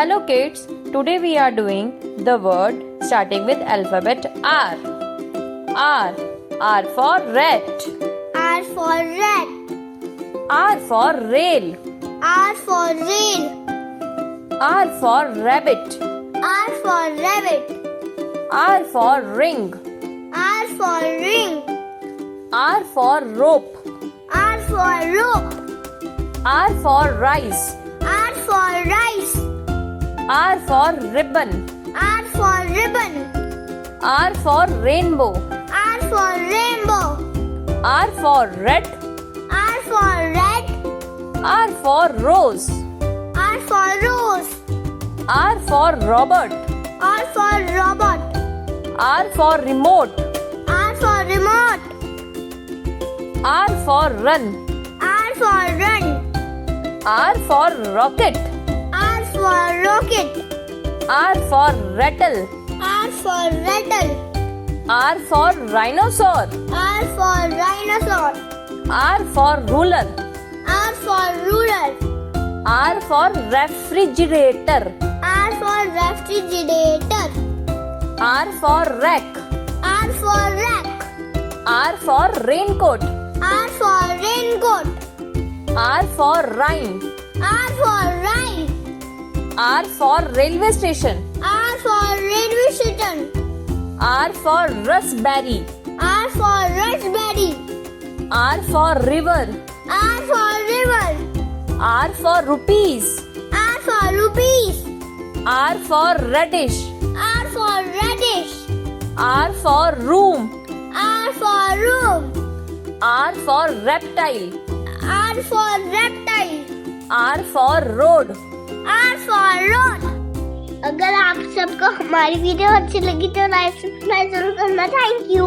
Hello kids, today we are doing the word starting with alphabet R. R. R for rat. R for rat. R for rail. R for rail. R for rabbit. R for rabbit. R for ring. R for ring. R for rope. R for rope. R for rice. R for rice. R for ribbon. R for ribbon. R for rainbow. R for rainbow. R for red. R for red. R for rose. R for rose. R for Robert. R for robot. R for remote. R for remote. R for run. R for run. R for rocket. R for rocket. R for rattle. R for rattle. R for rhinoceros. R for rhinoceros. R for ruler. R for ruler. R for refrigerator. R for refrigerator. R for rack. R for rack. R for raincoat. R for raincoat. R for rhine. R for rhine. R for railway station. R for railway station. R for raspberry. R for raspberry. R for river. R for river. R for rupees. R for rupees. R for radish. R for radish. R for room. R for room. R for reptile. R for reptile. R for road. R for road. अगर आप सबको हमारी video अच्छी लगी तो like subscribe जरूर करना। Thank you.